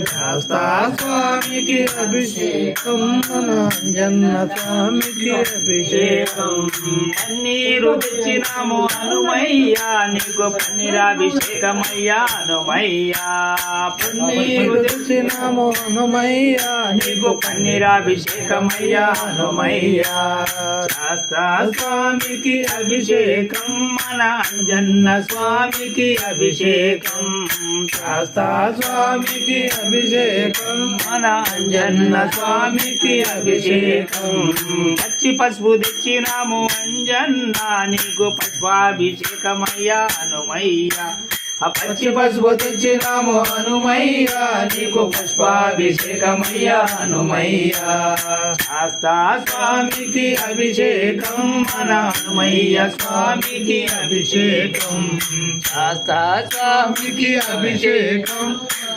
శాస్తా స్వామికి అభిషేకం అంజన్న స్వామికి అభిషేకం పన్నీరు తెచ్చినాము హనుమయ్యా నీకు పన్నీరాభిషేకమయ్యా హనుమయ్యా పన్నీరు తెచ్చినాము హనుమయ్యా నీకు పన్నీరాభిషేకమయ్యా హనుమయ్యా శాస్తా స్వామికి అభిషేకం మన అంజన్న స్వామికి అభిషేకం శాస్తా స్వామికి అభిషేకం మన అంజన్న స్వామికి అభిషేకం పచ్చి పసుపు తెచ్చినాము అంజన్న నీకు పుష్పాభిషేకమయ్యా హనుమయ్యా పచ్చి పసుపు తెచ్చినాము హనుమయ్యా నీకు పుష్పాభిషేకమయ్యా హనుమయ్యా శాస్తా స్వామికి అభిషేకం మన హనుమయ్య స్వామికి అభిషేకం శాస్తా స్వామికి అభిషేకం